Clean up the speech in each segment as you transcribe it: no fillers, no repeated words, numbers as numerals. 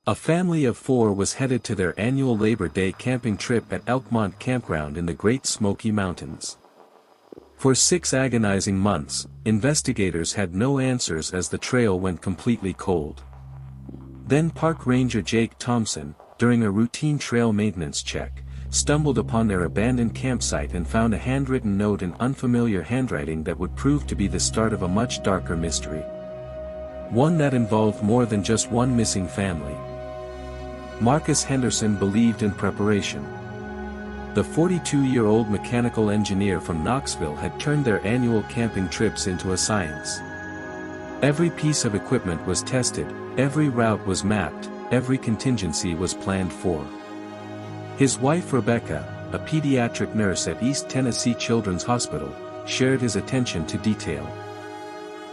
A family of 4 was headed to their annual Labor Day camping trip at Elkmont Campground in the Great Smoky Mountains. For 6 agonizing months, investigators had no answers as the trail went completely cold. Then Park Ranger Jake Thompson, during a routine trail maintenance check, stumbled upon their abandoned campsite and found a handwritten note in unfamiliar handwriting that would prove to be the start of a much darker mystery. One that involved more than just one missing family. Marcus Henderson believed in preparation. The 42-year-old mechanical engineer from Knoxville had turned their annual camping trips into a science. Every piece of equipment was tested, every route was mapped, every contingency was planned for. His wife Rebecca, a pediatric nurse at East Tennessee Children's Hospital, shared his attention to detail.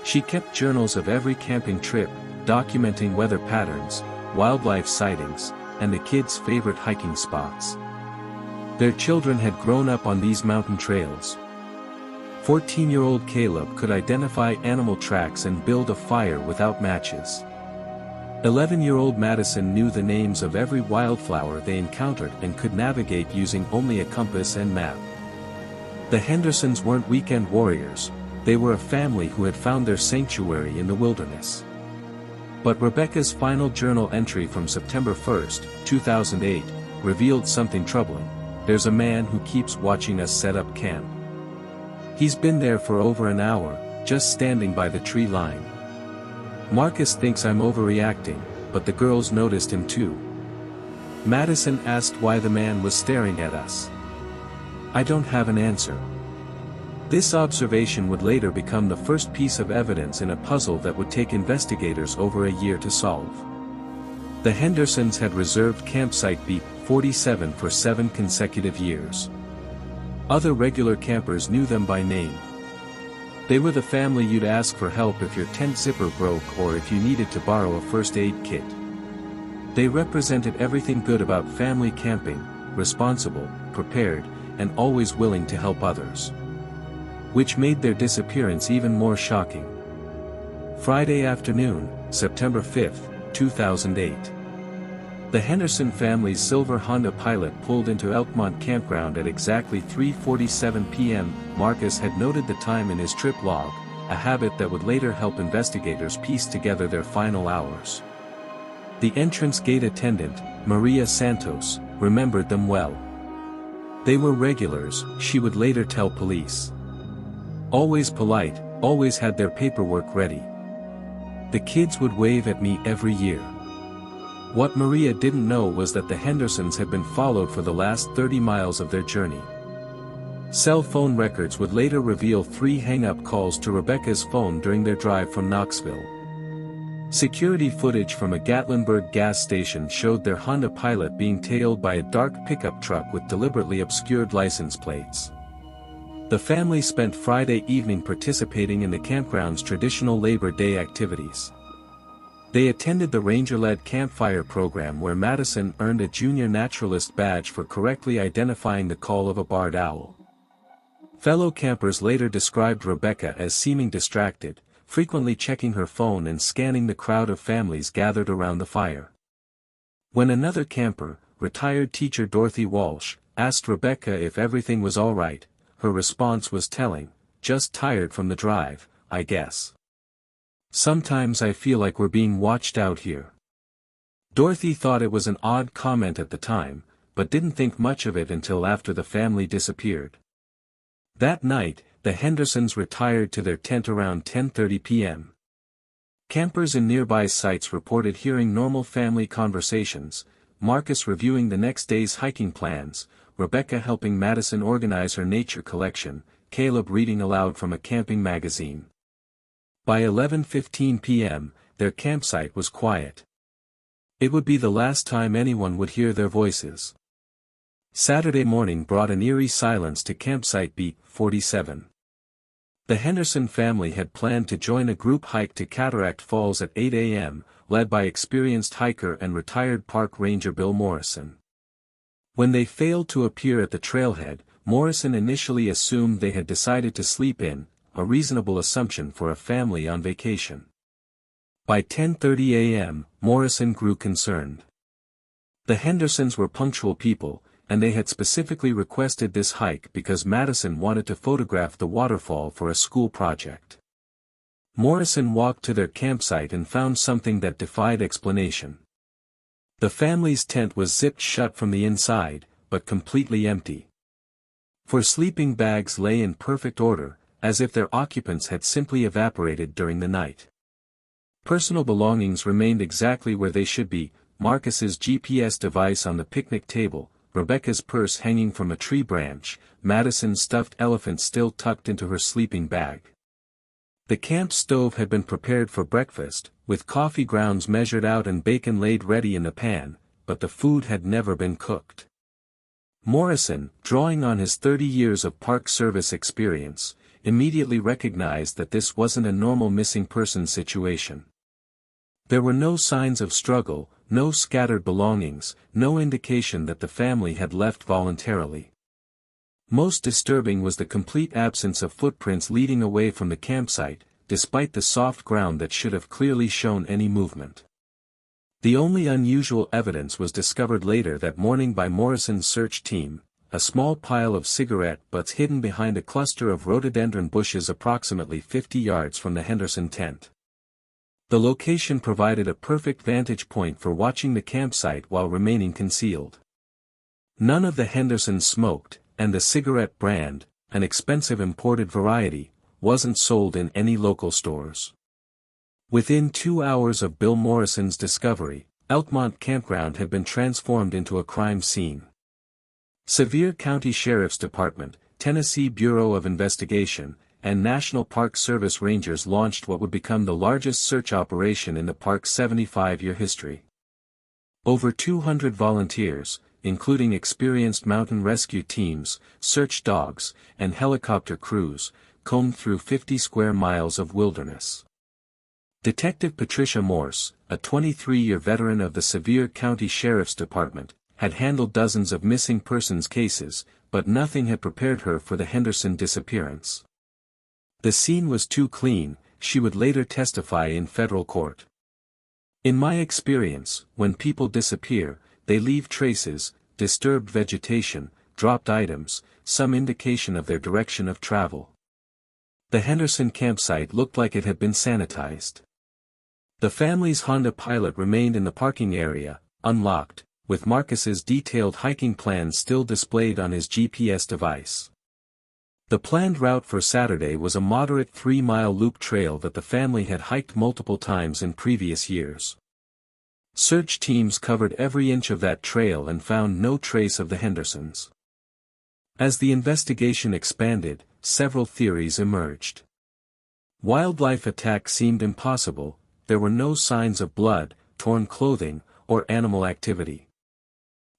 She kept journals of every camping trip, documenting weather patterns, wildlife sightings, and the kids' favorite hiking spots. Their children had grown up on these mountain trails. 14-year-old Caleb could identify animal tracks and build a fire without matches. 11-year-old Madison knew the names of every wildflower they encountered and could navigate using only a compass and map. The Hendersons weren't weekend warriors, they were a family who had found their sanctuary in the wilderness. But Rebecca's final journal entry from September 1, 2008, revealed something troubling. There's a man who keeps watching us set up camp. He's been there for over an hour, just standing by the tree line. Marcus thinks I'm overreacting, but the girls noticed him too. Madison asked why the man was staring at us. I don't have an answer. This observation would later become the first piece of evidence in a puzzle that would take investigators over a year to solve. The Hendersons had reserved campsite Beat 47 for 7 consecutive years. Other regular campers knew them by name. They were the family you'd ask for help if your tent zipper broke or if you needed to borrow a first aid kit. They represented everything good about family camping: responsible, prepared, and always willing to help others. Which made their disappearance even more shocking. Friday afternoon, September 5, 2008. The Henderson family's silver Honda Pilot pulled into Elkmont Campground at exactly 3:47 p.m. Marcus had noted the time in his trip log, a habit that would later help investigators piece together their final hours. The entrance gate attendant, Maria Santos, remembered them well. They were regulars, she would later tell police. Always polite, always had their paperwork ready. The kids would wave at me every year. What Maria didn't know was that the Hendersons had been followed for the last 30 miles of their journey. Cell phone records would later reveal 3 hang-up calls to Rebecca's phone during their drive from Knoxville. Security footage from a Gatlinburg gas station showed their Honda Pilot being tailed by a dark pickup truck with deliberately obscured license plates. The family spent Friday evening participating in the campground's traditional Labor Day activities. They attended the Ranger-led campfire program where Madison earned a junior naturalist badge for correctly identifying the call of a barred owl. Fellow campers later described Rebecca as seeming distracted, frequently checking her phone and scanning the crowd of families gathered around the fire. When another camper, retired teacher Dorothy Walsh, asked Rebecca if everything was all right, her response was telling: "Just tired from the drive, I guess. Sometimes I feel like we're being watched out here." Dorothy thought it was an odd comment at the time, but didn't think much of it until after the family disappeared. That night, the Hendersons retired to their tent around 10:30 p.m. Campers in nearby sites reported hearing normal family conversations, Marcus reviewing the next day's hiking plans, Rebecca helping Madison organize her nature collection, Caleb reading aloud from a camping magazine. By 11:15 p.m., their campsite was quiet. It would be the last time anyone would hear their voices. Saturday morning brought an eerie silence to campsite Beat 47. The Henderson family had planned to join a group hike to Cataract Falls at 8 a.m., led by experienced hiker and retired park ranger Bill Morrison. When they failed to appear at the trailhead, Morrison initially assumed they had decided to sleep in, a reasonable assumption for a family on vacation. By 10:30 a.m., Morrison grew concerned. The Hendersons were punctual people, and they had specifically requested this hike because Madison wanted to photograph the waterfall for a school project. Morrison walked to their campsite and found something that defied explanation. The family's tent was zipped shut from the inside, but completely empty. For sleeping bags lay in perfect order, as if their occupants had simply evaporated during the night. Personal belongings remained exactly where they should be: Marcus's GPS device on the picnic table, Rebecca's purse hanging from a tree branch, Madison's stuffed elephant still tucked into her sleeping bag. The camp stove had been prepared for breakfast, with coffee grounds measured out and bacon laid ready in the pan, but the food had never been cooked. Morrison, drawing on his 30 years of Park Service experience, immediately recognized that this wasn't a normal missing person situation. There were no signs of struggle, no scattered belongings, no indication that the family had left voluntarily. Most disturbing was the complete absence of footprints leading away from the campsite, despite the soft ground that should have clearly shown any movement. The only unusual evidence was discovered later that morning by Morrison's search team: a small pile of cigarette butts hidden behind a cluster of rhododendron bushes approximately 50 yards from the Henderson tent. The location provided a perfect vantage point for watching the campsite while remaining concealed. None of the Hendersons smoked, and the cigarette brand, an expensive imported variety, wasn't sold in any local stores. Within 2 hours of Bill Morrison's discovery, Elkmont Campground had been transformed into a crime scene. Sevier County Sheriff's Department, Tennessee Bureau of Investigation, and National Park Service Rangers launched what would become the largest search operation in the park's 75-year history. Over 200 volunteers, including experienced mountain rescue teams, search dogs, and helicopter crews, combed through 50 square miles of wilderness. Detective Patricia Morse, a 23-year veteran of the Sevier County Sheriff's Department, had handled dozens of missing persons cases, but nothing had prepared her for the Henderson disappearance. The scene was too clean, she would later testify in federal court. In my experience, when people disappear, they leave traces, disturbed vegetation, dropped items, some indication of their direction of travel. The Henderson campsite looked like it had been sanitized. The family's Honda Pilot remained in the parking area, unlocked, with Marcus's detailed hiking plans still displayed on his GPS device. The planned route for Saturday was a moderate 3-mile loop trail that the family had hiked multiple times in previous years. Search teams covered every inch of that trail and found no trace of the Hendersons. As the investigation expanded, several theories emerged. Wildlife attack seemed impossible. There were no signs of blood, torn clothing, or animal activity.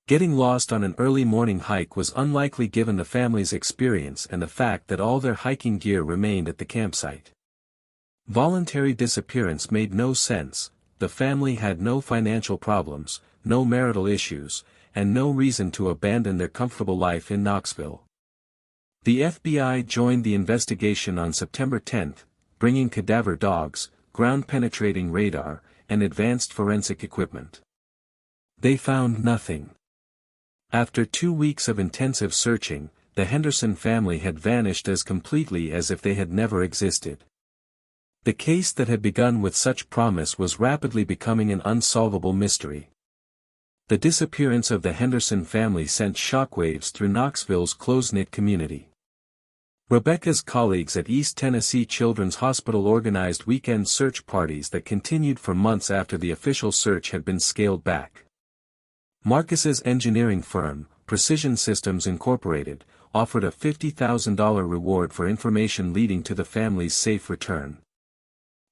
Getting lost on an early morning hike was unlikely given the family's experience and the fact that all their hiking gear remained at the campsite. Voluntary disappearance made no sense. The family had no financial problems, no marital issues, and no reason to abandon their comfortable life in Knoxville. The FBI joined the investigation on September 10, bringing cadaver dogs, ground-penetrating radar, and advanced forensic equipment. They found nothing. After 2 weeks of intensive searching, the Henderson family had vanished as completely as if they had never existed. The case that had begun with such promise was rapidly becoming an unsolvable mystery. The disappearance of the Henderson family sent shockwaves through Knoxville's close-knit community. Rebecca's colleagues at East Tennessee Children's Hospital organized weekend search parties that continued for months after the official search had been scaled back. Marcus's engineering firm, Precision Systems Incorporated, offered a $50,000 reward for information leading to the family's safe return.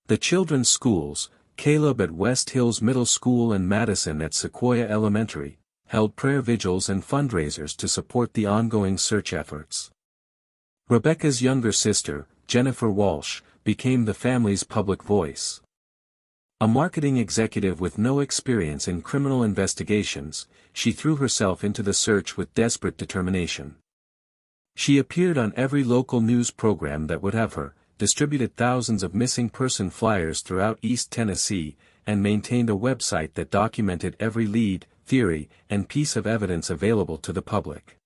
The children's schools, Caleb at West Hills Middle School and Madison at Sequoia Elementary, held prayer vigils and fundraisers to support the ongoing search efforts. Rebecca's younger sister, Jennifer Walsh, became the family's public voice. A marketing executive with no experience in criminal investigations, she threw herself into the search with desperate determination. She appeared on every local news program that would have her, distributed thousands of missing person flyers throughout East Tennessee, and maintained a website that documented every lead, theory, and piece of evidence available to the public.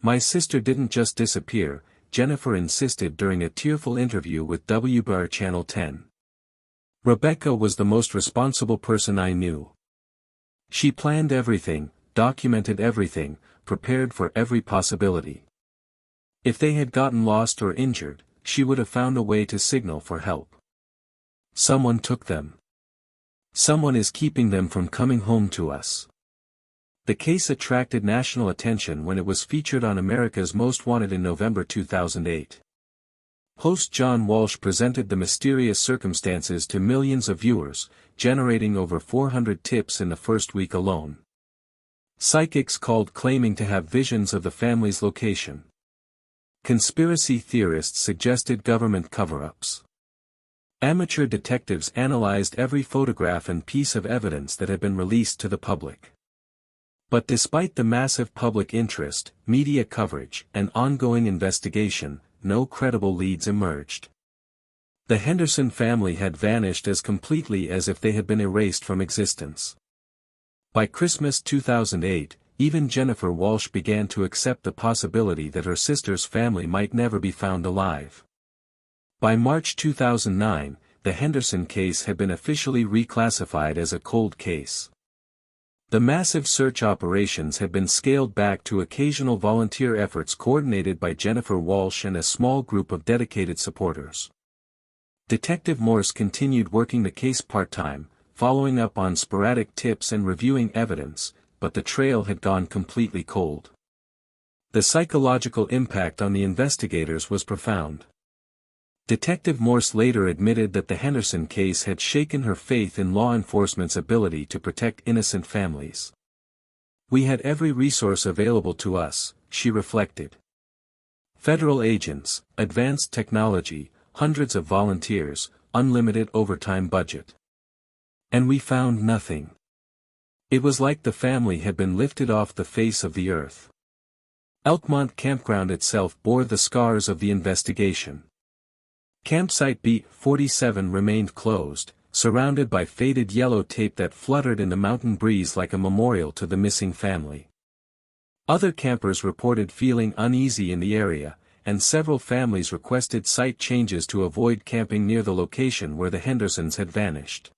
"My sister didn't just disappear," Jennifer insisted during a tearful interview with WBR Channel 10. "Rebecca was the most responsible person I knew. She planned everything, documented everything, prepared for every possibility. If they had gotten lost or injured, she would have found a way to signal for help. Someone took them. Someone is keeping them from coming home to us." The case attracted national attention when it was featured on America's Most Wanted in November 2008. Host John Walsh presented the mysterious circumstances to millions of viewers, generating over 400 tips in the first week alone. Psychics called claiming to have visions of the family's location. Conspiracy theorists suggested government cover-ups. Amateur detectives analyzed every photograph and piece of evidence that had been released to the public. But despite the massive public interest, media coverage, and ongoing investigation, no credible leads emerged. The Henderson family had vanished as completely as if they had been erased from existence. By Christmas 2008, even Jennifer Walsh began to accept the possibility that her sister's family might never be found alive. By March 2009, the Henderson case had been officially reclassified as a cold case. The massive search operations had been scaled back to occasional volunteer efforts coordinated by Jennifer Walsh and a small group of dedicated supporters. Detective Morse continued working the case part-time, following up on sporadic tips and reviewing evidence, but the trail had gone completely cold. The psychological impact on the investigators was profound. Detective Morse later admitted that the Henderson case had shaken her faith in law enforcement's ability to protect innocent families. "We had every resource available to us," she reflected. "Federal agents, advanced technology, hundreds of volunteers, unlimited overtime budget. And we found nothing. It was like the family had been lifted off the face of the earth." Elkmont Campground itself bore the scars of the investigation. Campsite B-47 remained closed, surrounded by faded yellow tape that fluttered in the mountain breeze like a memorial to the missing family. Other campers reported feeling uneasy in the area, and several families requested site changes to avoid camping near the location where the Hendersons had vanished.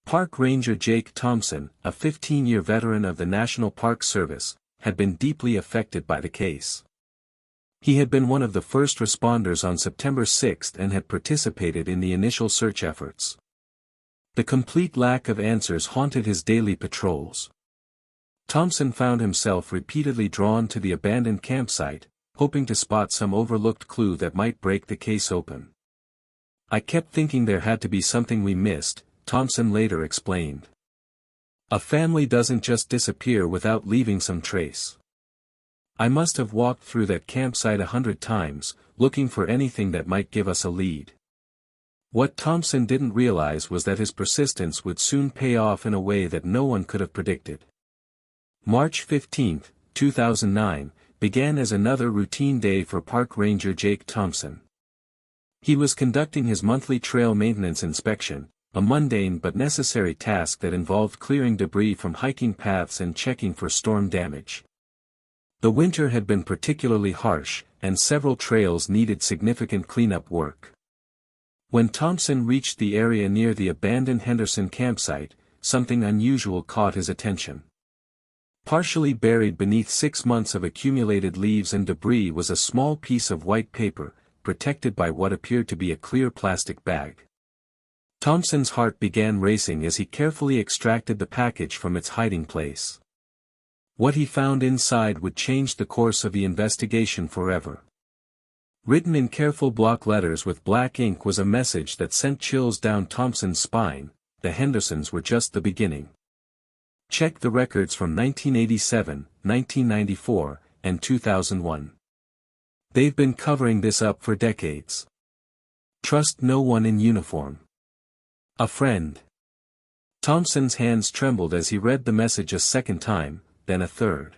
Park Ranger Jake Thompson, a 15-year veteran of the National Park Service, had been deeply affected by the case. He had been one of the first responders on September 6 and had participated in the initial search efforts. The complete lack of answers haunted his daily patrols. Thompson found himself repeatedly drawn to the abandoned campsite, hoping to spot some overlooked clue that might break the case open. "I kept thinking there had to be something we missed," Thompson later explained. "A family doesn't just disappear without leaving some trace. I must have walked through that campsite 100 times, looking for anything that might give us a lead." What Thompson didn't realize was that his persistence would soon pay off in a way that no one could have predicted. March 15, 2009, began as another routine day for Park Ranger Jake Thompson. He was conducting his monthly trail maintenance inspection, a mundane but necessary task that involved clearing debris from hiking paths and checking for storm damage. The winter had been particularly harsh, and several trails needed significant cleanup work. When Thompson reached the area near the abandoned Henderson campsite, something unusual caught his attention. Partially buried beneath 6 months of accumulated leaves and debris was a small piece of white paper, protected by what appeared to be a clear plastic bag. Thompson's heart began racing as he carefully extracted the package from its hiding place. What he found inside would change the course of the investigation forever. Written in careful block letters with black ink was a message that sent chills down Thompson's spine: the Hendersons were just the beginning. Check the records from 1987, 1994, and 2001. They've been covering this up for decades. Trust no one in uniform. A friend. Thompson's hands trembled as he read the message a second time, then a third.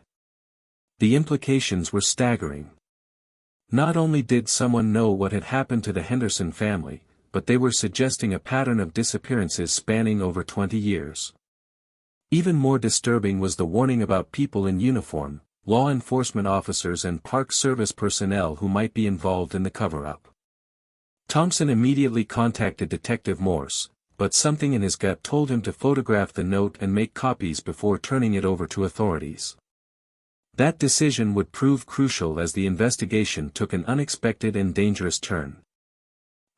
The implications were staggering. Not only did someone know what had happened to the Henderson family, but they were suggesting a pattern of disappearances spanning over 20 years. Even more disturbing was the warning about people in uniform, law enforcement officers and Park Service personnel who might be involved in the cover-up. Thompson immediately contacted Detective Morse, but something in his gut told him to photograph the note and make copies before turning it over to authorities. That decision would prove crucial as the investigation took an unexpected and dangerous turn.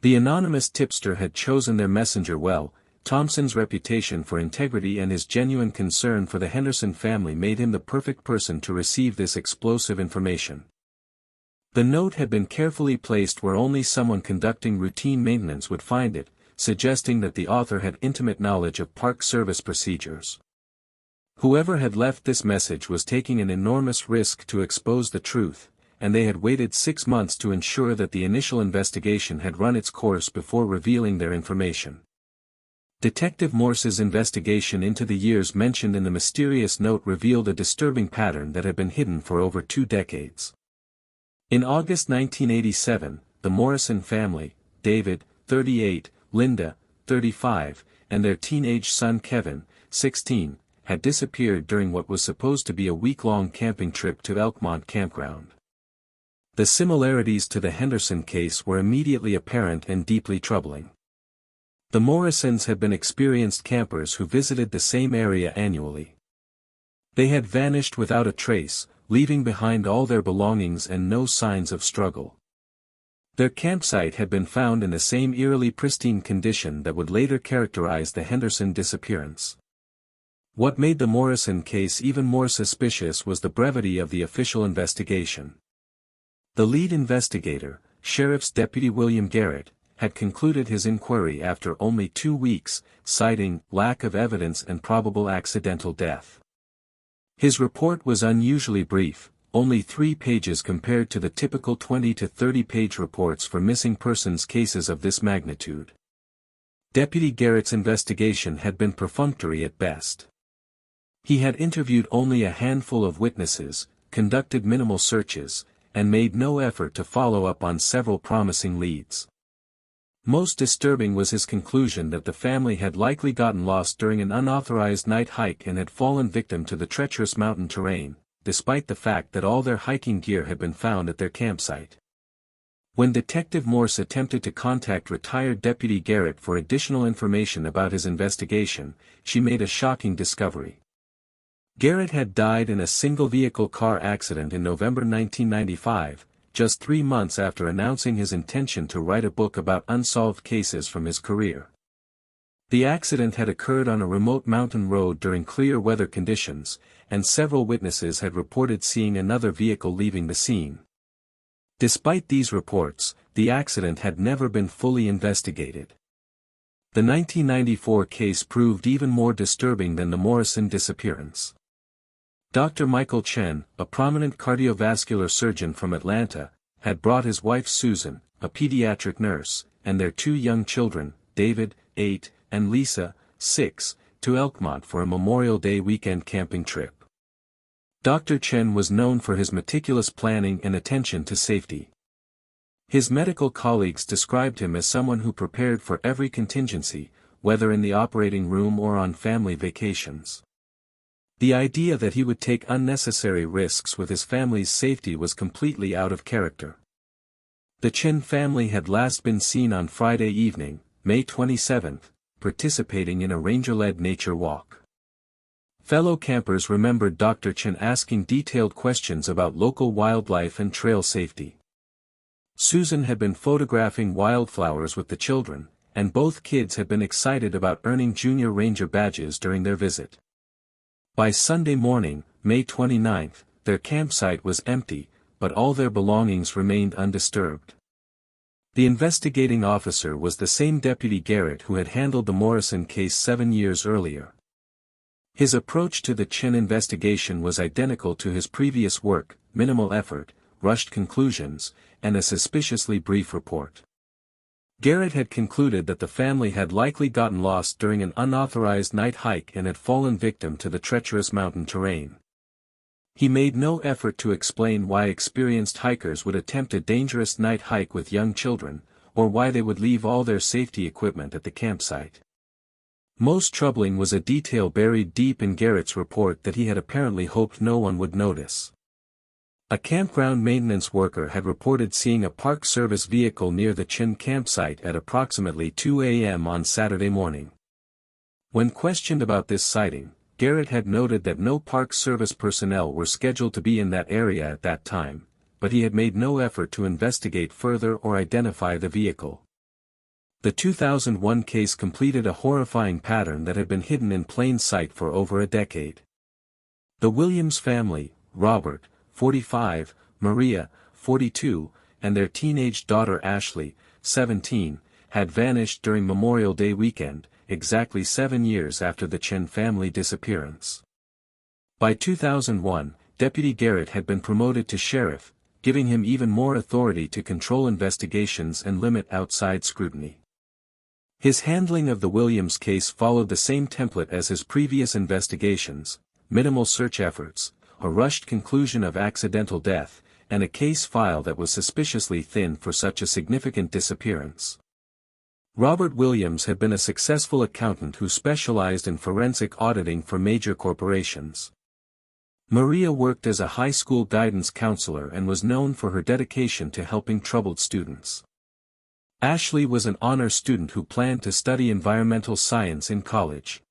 The anonymous tipster had chosen their messenger well. Thompson's reputation for integrity and his genuine concern for the Henderson family made him the perfect person to receive this explosive information. The note had been carefully placed where only someone conducting routine maintenance would find it, suggesting that the author had intimate knowledge of Park Service procedures. Whoever had left this message was taking an enormous risk to expose the truth, and they had waited 6 months to ensure that the initial investigation had run its course before revealing their information. Detective Morse's investigation into the years mentioned in the mysterious note revealed a disturbing pattern that had been hidden for over 2 decades. In August 1987, the Morrison family, David, 38, Linda, 35, and their teenage son Kevin, 16, had disappeared during what was supposed to be a week-long camping trip to Elkmont Campground. The similarities to the Henderson case were immediately apparent and deeply troubling. The Morrisons had been experienced campers who visited the same area annually. They had vanished without a trace, leaving behind all their belongings and no signs of struggle. Their campsite had been found in the same eerily pristine condition that would later characterize the Henderson disappearance. What made the Morrison case even more suspicious was the brevity of the official investigation. The lead investigator, Sheriff's Deputy William Garrett, had concluded his inquiry after only 2 weeks, citing lack of evidence and probable accidental death. His report was unusually brief, only 3 pages compared to the typical 20 to 30-page reports for missing persons cases of this magnitude. Deputy Garrett's investigation had been perfunctory at best. He had interviewed only a handful of witnesses, conducted minimal searches, and made no effort to follow up on several promising leads. Most disturbing was his conclusion that the family had likely gotten lost during an unauthorized night hike and had fallen victim to the treacherous mountain terrain, despite the fact that all their hiking gear had been found at their campsite. When Detective Morse attempted to contact retired Deputy Garrett for additional information about his investigation, she made a shocking discovery. Garrett had died in a single-vehicle car accident in November 1995, just 3 months after announcing his intention to write a book about unsolved cases from his career. The accident had occurred on a remote mountain road during clear weather conditions, and several witnesses had reported seeing another vehicle leaving the scene. Despite these reports, the accident had never been fully investigated. The 1994 case proved even more disturbing than the Morrison disappearance. Dr. Michael Chen, a prominent cardiovascular surgeon from Atlanta, had brought his wife Susan, a pediatric nurse, and their 2 young children, David, 8, and Lisa, 6, to Elkmont for a Memorial Day weekend camping trip. Dr. Chen was known for his meticulous planning and attention to safety. His medical colleagues described him as someone who prepared for every contingency, whether in the operating room or on family vacations. The idea that he would take unnecessary risks with his family's safety was completely out of character. The Chen family had last been seen on Friday evening, May 27, participating in a ranger-led nature walk. Fellow campers remembered Dr. Chen asking detailed questions about local wildlife and trail safety. Susan had been photographing wildflowers with the children, and both kids had been excited about earning junior ranger badges during their visit. By Sunday morning, May 29, their campsite was empty, but all their belongings remained undisturbed. The investigating officer was the same Deputy Garrett who had handled the Morrison case 7 years earlier. His approach to the Chen investigation was identical to his previous work: minimal effort, rushed conclusions, and a suspiciously brief report. Garrett had concluded that the family had likely gotten lost during an unauthorized night hike and had fallen victim to the treacherous mountain terrain. He made no effort to explain why experienced hikers would attempt a dangerous night hike with young children, or why they would leave all their safety equipment at the campsite. Most troubling was a detail buried deep in Garrett's report that he had apparently hoped no one would notice. A campground maintenance worker had reported seeing a Park Service vehicle near the Chin campsite at approximately 2 a.m. on Saturday morning. When questioned about this sighting, Garrett had noted that no Park Service personnel were scheduled to be in that area at that time, but he had made no effort to investigate further or identify the vehicle. The 2001 case completed a horrifying pattern that had been hidden in plain sight for over a decade. The Williams family, Robert, 45, Maria, 42, and their teenage daughter Ashley, 17, had vanished during Memorial Day weekend, exactly 7 years after the Chen family disappearance. By 2001, Deputy Garrett had been promoted to sheriff, giving him even more authority to control investigations and limit outside scrutiny. His handling of the Williams case followed the same template as his previous investigations: minimal search efforts, a rushed conclusion of accidental death, and a case file that was suspiciously thin for such a significant disappearance. Robert Williams had been a successful accountant who specialized in forensic auditing for major corporations. Maria worked as a high school guidance counselor and was known for her dedication to helping troubled students. Ashley was an honor student who planned to study environmental science in college.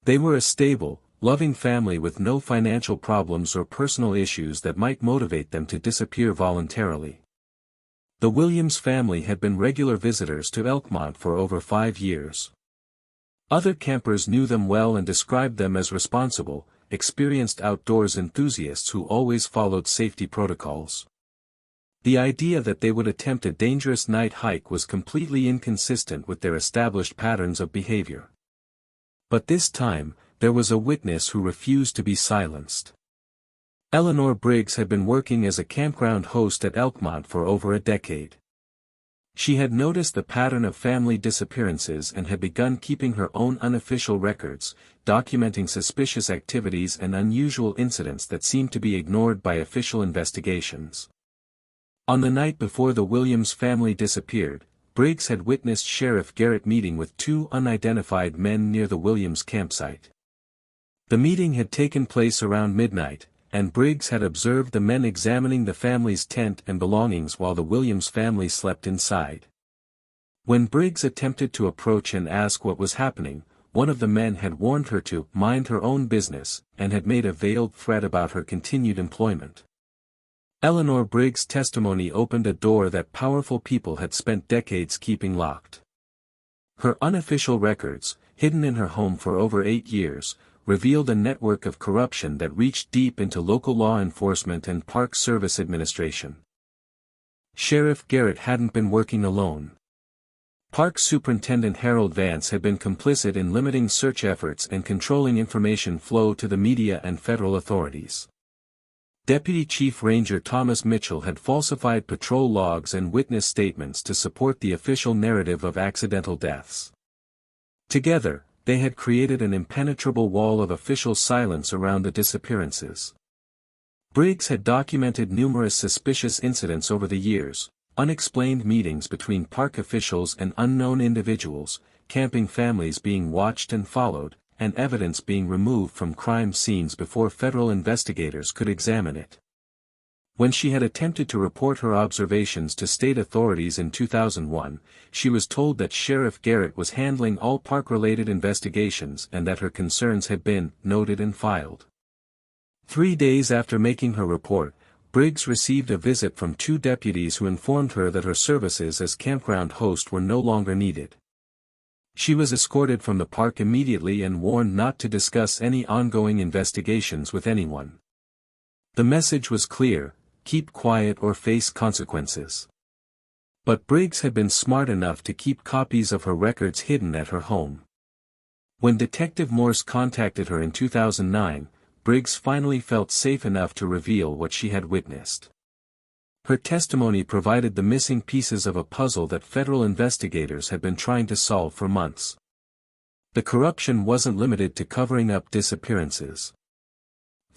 They were a stable, loving family with no financial problems or personal issues that might motivate them to disappear voluntarily. The Williams family had been regular visitors to Elkmont for over 5 years. Other campers knew them well and described them as responsible, experienced outdoors enthusiasts who always followed safety protocols. The idea that they would attempt a dangerous night hike was completely inconsistent with their established patterns of behavior. But this time, there was a witness who refused to be silenced. Eleanor Briggs had been working as a campground host at Elkmont for over a decade. She had noticed the pattern of family disappearances and had begun keeping her own unofficial records, documenting suspicious activities and unusual incidents that seemed to be ignored by official investigations. On the night before the Williams family disappeared, Briggs had witnessed Sheriff Garrett meeting with 2 unidentified men near the Williams campsite. The meeting had taken place around midnight, and Briggs had observed the men examining the family's tent and belongings while the Williams family slept inside. When Briggs attempted to approach and ask what was happening, one of the men had warned her to mind her own business, and had made a veiled threat about her continued employment. Eleanor Briggs' testimony opened a door that powerful people had spent decades keeping locked. Her unofficial records, hidden in her home for over 8 years, revealed a network of corruption that reached deep into local law enforcement and Park Service administration. Sheriff Garrett hadn't been working alone. Park Superintendent Harold Vance had been complicit in limiting search efforts and controlling information flow to the media and federal authorities. Deputy Chief Ranger Thomas Mitchell had falsified patrol logs and witness statements to support the official narrative of accidental deaths. Together, they had created an impenetrable wall of official silence around the disappearances. Briggs had documented numerous suspicious incidents over the years: unexplained meetings between park officials and unknown individuals, camping families being watched and followed, and evidence being removed from crime scenes before federal investigators could examine it. When she had attempted to report her observations to state authorities in 2001, she was told that Sheriff Garrett was handling all park-related investigations and that her concerns had been noted and filed. 3 days after making her report, Briggs received a visit from 2 deputies who informed her that her services as campground host were no longer needed. She was escorted from the park immediately and warned not to discuss any ongoing investigations with anyone. The message was clear: keep quiet or face consequences. But Briggs had been smart enough to keep copies of her records hidden at her home. When Detective Morse contacted her in 2009, Briggs finally felt safe enough to reveal what she had witnessed. Her testimony provided the missing pieces of a puzzle that federal investigators had been trying to solve for months. The corruption wasn't limited to covering up disappearances.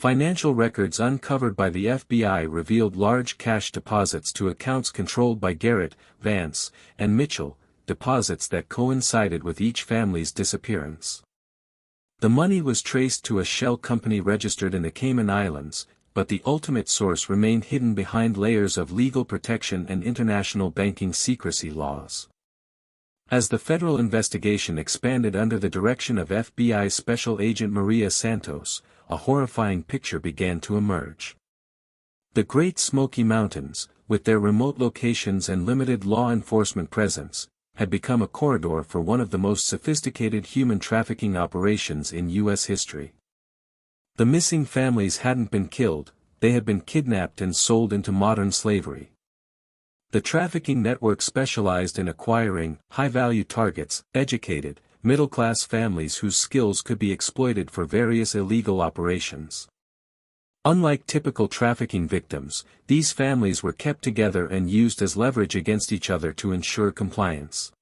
Financial records uncovered by the FBI revealed large cash deposits to accounts controlled by Garrett, Vance, and Mitchell, deposits that coincided with each family's disappearance. The money was traced to a shell company registered in the Cayman Islands, but the ultimate source remained hidden behind layers of legal protection and international banking secrecy laws. As the federal investigation expanded under the direction of FBI Special Agent Maria Santos, a horrifying picture began to emerge. The Great Smoky Mountains, with their remote locations and limited law enforcement presence, had become a corridor for one of the most sophisticated human trafficking operations in U.S. history. The missing families hadn't been killed, they had been kidnapped and sold into modern slavery. The trafficking network specialized in acquiring high-value targets, educated, middle-class families whose skills could be exploited for various illegal operations. Unlike typical trafficking victims, these families were kept together and used as leverage against each other to ensure compliance.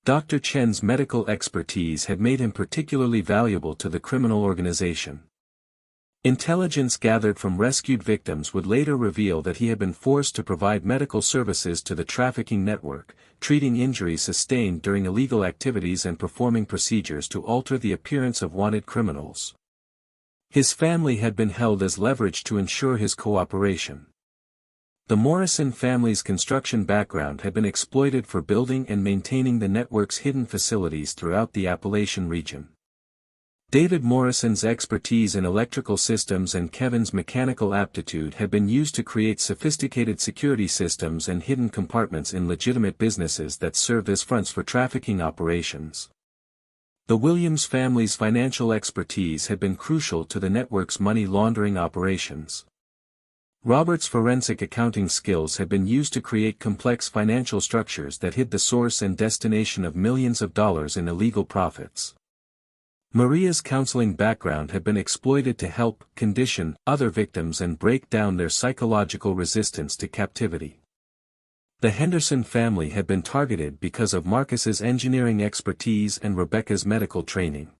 Dr. Chen's medical expertise had made him particularly valuable to the criminal organization. Intelligence gathered from rescued victims would later reveal that he had been forced to provide medical services to the trafficking network, treating injuries sustained during illegal activities and performing procedures to alter the appearance of wanted criminals. His family had been held as leverage to ensure his cooperation. The Morrison family's construction background had been exploited for building and maintaining the network's hidden facilities throughout the Appalachian region. David Morrison's expertise in electrical systems and Kevin's mechanical aptitude had been used to create sophisticated security systems and hidden compartments in legitimate businesses that served as fronts for trafficking operations. The Williams family's financial expertise had been crucial to the network's money laundering operations. Robert's forensic accounting skills had been used to create complex financial structures that hid the source and destination of millions of dollars in illegal profits. Maria's counseling background had been exploited to help condition other victims and break down their psychological resistance to captivity. The Henderson family had been targeted because of Marcus's engineering expertise and Rebecca's medical training.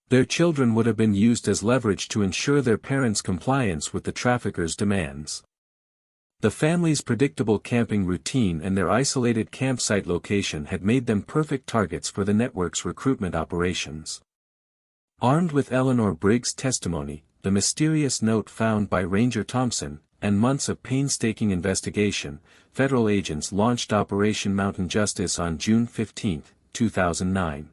Their children would have been used as leverage to ensure their parents' compliance with the traffickers' demands. The family's predictable camping routine and their isolated campsite location had made them perfect targets for the network's recruitment operations. Armed with Eleanor Briggs' testimony, the mysterious note found by Ranger Thompson, and months of painstaking investigation, federal agents launched Operation Mountain Justice on June 15, 2009.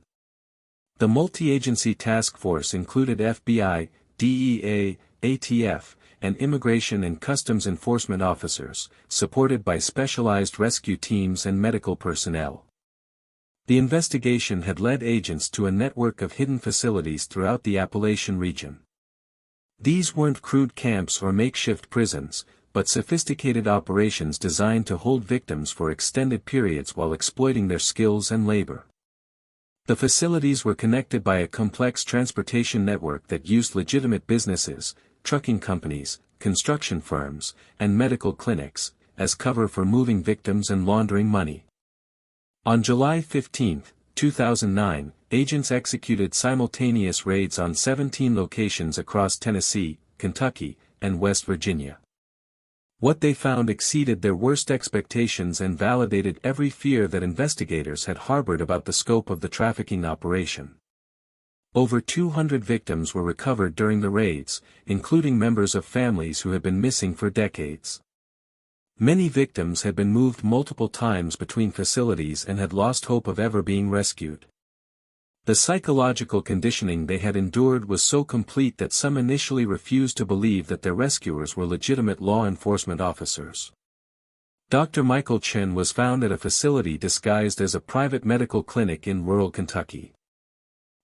The multi-agency task force included FBI, DEA, ATF, and Immigration and Customs Enforcement officers, supported by specialized rescue teams and medical personnel. The investigation had led agents to a network of hidden facilities throughout the Appalachian region. These weren't crude camps or makeshift prisons, but sophisticated operations designed to hold victims for extended periods while exploiting their skills and labor. The facilities were connected by a complex transportation network that used legitimate businesses, trucking companies, construction firms, and medical clinics, as cover for moving victims and laundering money. On July 15, 2009, agents executed simultaneous raids on 17 locations across Tennessee, Kentucky, and West Virginia. What they found exceeded their worst expectations and validated every fear that investigators had harbored about the scope of the trafficking operation. Over 200 victims were recovered during the raids, including members of families who had been missing for decades. Many victims had been moved multiple times between facilities and had lost hope of ever being rescued. The psychological conditioning they had endured was so complete that some initially refused to believe that their rescuers were legitimate law enforcement officers. Dr. Michael Chen was found at a facility disguised as a private medical clinic in rural Kentucky.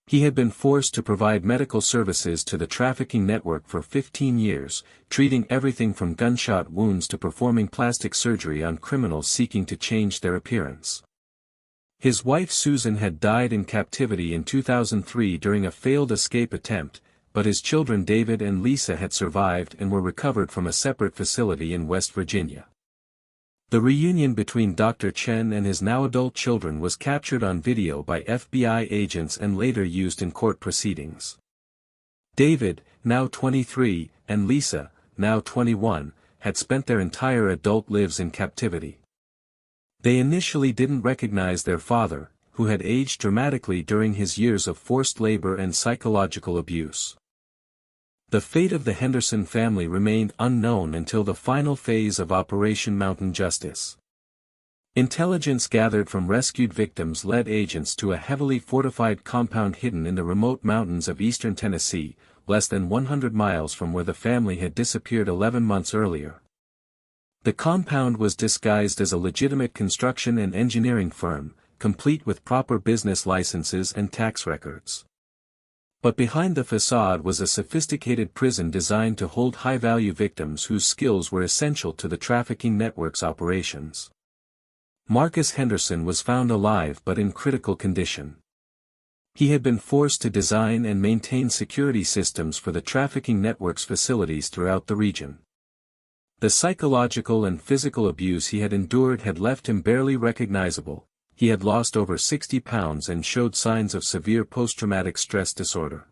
He had been forced to provide medical services to the trafficking network for 15 years, treating everything from gunshot wounds to performing plastic surgery on criminals seeking to change their appearance. His wife Susan had died in captivity in 2003 during a failed escape attempt, but his children David and Lisa had survived and were recovered from a separate facility in West Virginia. The reunion between Dr. Chen and his now adult children was captured on video by FBI agents and later used in court proceedings. David, now 23, and Lisa, now 21, had spent their entire adult lives in captivity. They initially didn't recognize their father, who had aged dramatically during his years of forced labor and psychological abuse. The fate of the Henderson family remained unknown until the final phase of Operation Mountain Justice. Intelligence gathered from rescued victims led agents to a heavily fortified compound hidden in the remote mountains of eastern Tennessee, less than 100 miles from where the family had disappeared 11 months earlier. The compound was disguised as a legitimate construction and engineering firm, complete with proper business licenses and tax records. But behind the facade was a sophisticated prison designed to hold high-value victims whose skills were essential to the trafficking network's operations. Marcus Henderson was found alive but in critical condition. He had been forced to design and maintain security systems for the trafficking network's facilities throughout the region. The psychological and physical abuse he had endured had left him barely recognizable. He had lost over 60 pounds and showed signs of severe post-traumatic stress disorder.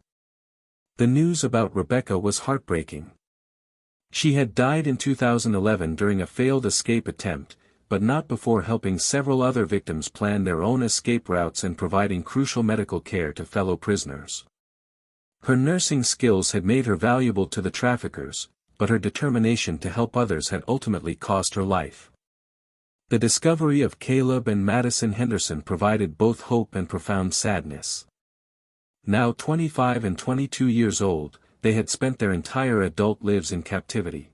The news about Rebecca was heartbreaking. She had died in 2011 during a failed escape attempt, but not before helping several other victims plan their own escape routes and providing crucial medical care to fellow prisoners. Her nursing skills had made her valuable to the traffickers, but her determination to help others had ultimately cost her life. The discovery of Caleb and Madison Henderson provided both hope and profound sadness. Now 25 and 22 years old, they had spent their entire adult lives in captivity.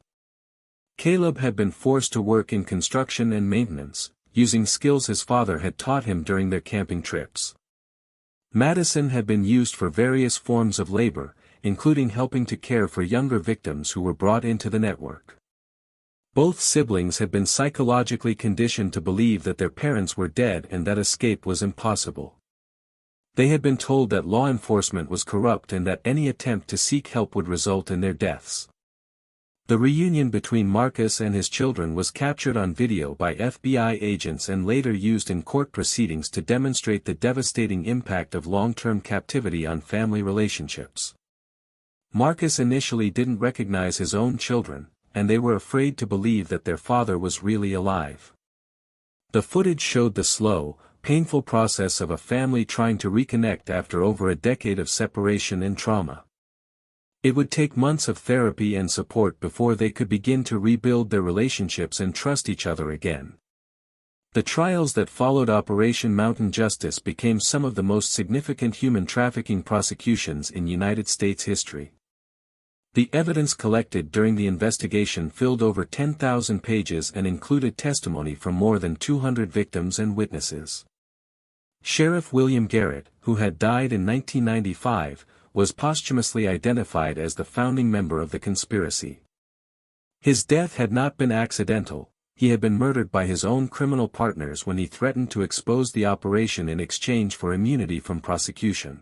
Caleb had been forced to work in construction and maintenance, using skills his father had taught him during their camping trips. Madison had been used for various forms of labor, including helping to care for younger victims who were brought into the network. Both siblings had been psychologically conditioned to believe that their parents were dead and that escape was impossible. They had been told that law enforcement was corrupt and that any attempt to seek help would result in their deaths. The reunion between Marcus and his children was captured on video by FBI agents and later used in court proceedings to demonstrate the devastating impact of long-term captivity on family relationships. Marcus initially didn't recognize his own children, and they were afraid to believe that their father was really alive. The footage showed the slow, painful process of a family trying to reconnect after over a decade of separation and trauma. It would take months of therapy and support before they could begin to rebuild their relationships and trust each other again. The trials that followed Operation Mountain Justice became some of the most significant human trafficking prosecutions in United States history. The evidence collected during the investigation filled over 10,000 pages and included testimony from more than 200 victims and witnesses. Sheriff William Garrett, who had died in 1995, was posthumously identified as the founding member of the conspiracy. His death had not been accidental. He had been murdered by his own criminal partners when he threatened to expose the operation in exchange for immunity from prosecution.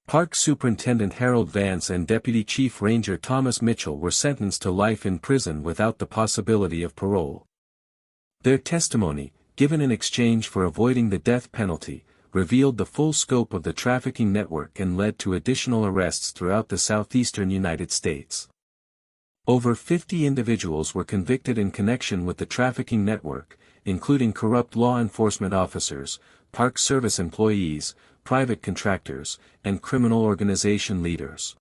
Park Superintendent Harold Vance and Deputy Chief Ranger Thomas Mitchell were sentenced to life in prison without the possibility of parole. Their testimony, given in exchange for avoiding the death penalty, revealed the full scope of the trafficking network and led to additional arrests throughout the southeastern United States. Over 50 individuals were convicted in connection with the trafficking network, including corrupt law enforcement officers, Park Service employees, private contractors, and criminal organization leaders.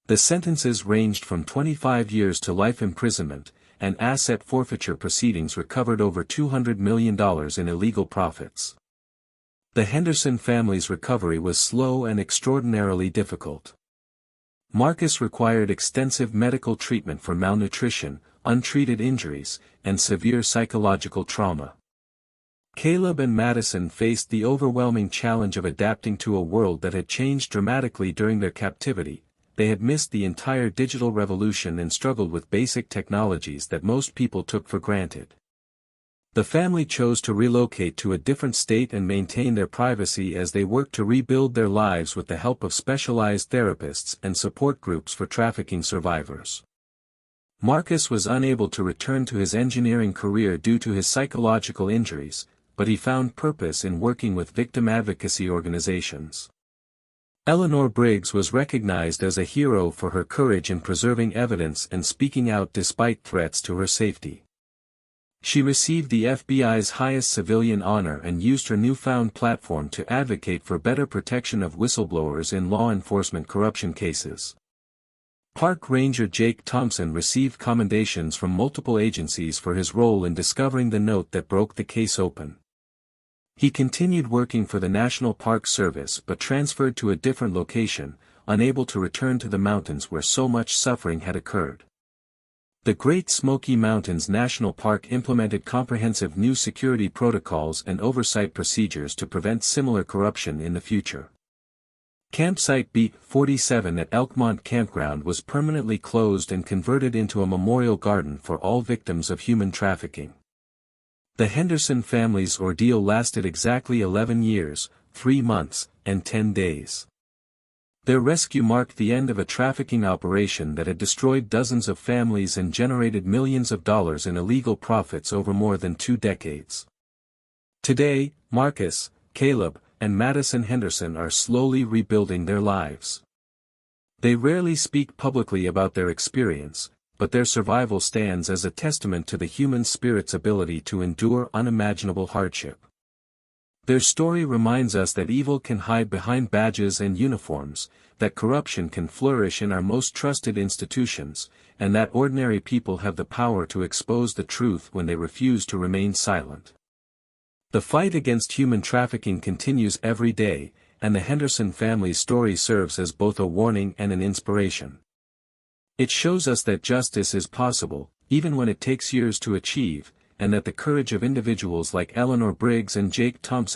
The sentences ranged from 25 years to life imprisonment, and asset forfeiture proceedings recovered over $200 million in illegal profits. The Henderson family's recovery was slow and extraordinarily difficult. Marcus required extensive medical treatment for malnutrition, untreated injuries, and severe psychological trauma. Caleb and Madison faced the overwhelming challenge of adapting to a world that had changed dramatically during their captivity. They had missed the entire digital revolution and struggled with basic technologies that most people took for granted. The family chose to relocate to a different state and maintain their privacy as they worked to rebuild their lives with the help of specialized therapists and support groups for trafficking survivors. Marcus was unable to return to his engineering career due to his psychological injuries, but he found purpose in working with victim advocacy organizations. Eleanor Briggs was recognized as a hero for her courage in preserving evidence and speaking out despite threats to her safety. She received the FBI's highest civilian honor and used her newfound platform to advocate for better protection of whistleblowers in law enforcement corruption cases. Park Ranger Jake Thompson received commendations from multiple agencies for his role in discovering the note that broke the case open. He continued working for the National Park Service but transferred to a different location, unable to return to the mountains where so much suffering had occurred. The Great Smoky Mountains National Park implemented comprehensive new security protocols and oversight procedures to prevent similar corruption in the future. Campsite B-47 at Elkmont Campground was permanently closed and converted into a memorial garden for all victims of human trafficking. The Henderson family's ordeal lasted exactly 11 years, 3 months, and 10 days. Their rescue marked the end of a trafficking operation that had destroyed dozens of families and generated millions of dollars in illegal profits over more than 2 decades. Today, Marcus, Caleb, and Madison Henderson are slowly rebuilding their lives. They rarely speak publicly about their experience, but their survival stands as a testament to the human spirit's ability to endure unimaginable hardship. Their story reminds us that evil can hide behind badges and uniforms, that corruption can flourish in our most trusted institutions, and that ordinary people have the power to expose the truth when they refuse to remain silent. The fight against human trafficking continues every day, and the Henderson family's story serves as both a warning and an inspiration. It shows us that justice is possible, even when it takes years to achieve, and that the courage of individuals like Eleanor Briggs and Jake Thompson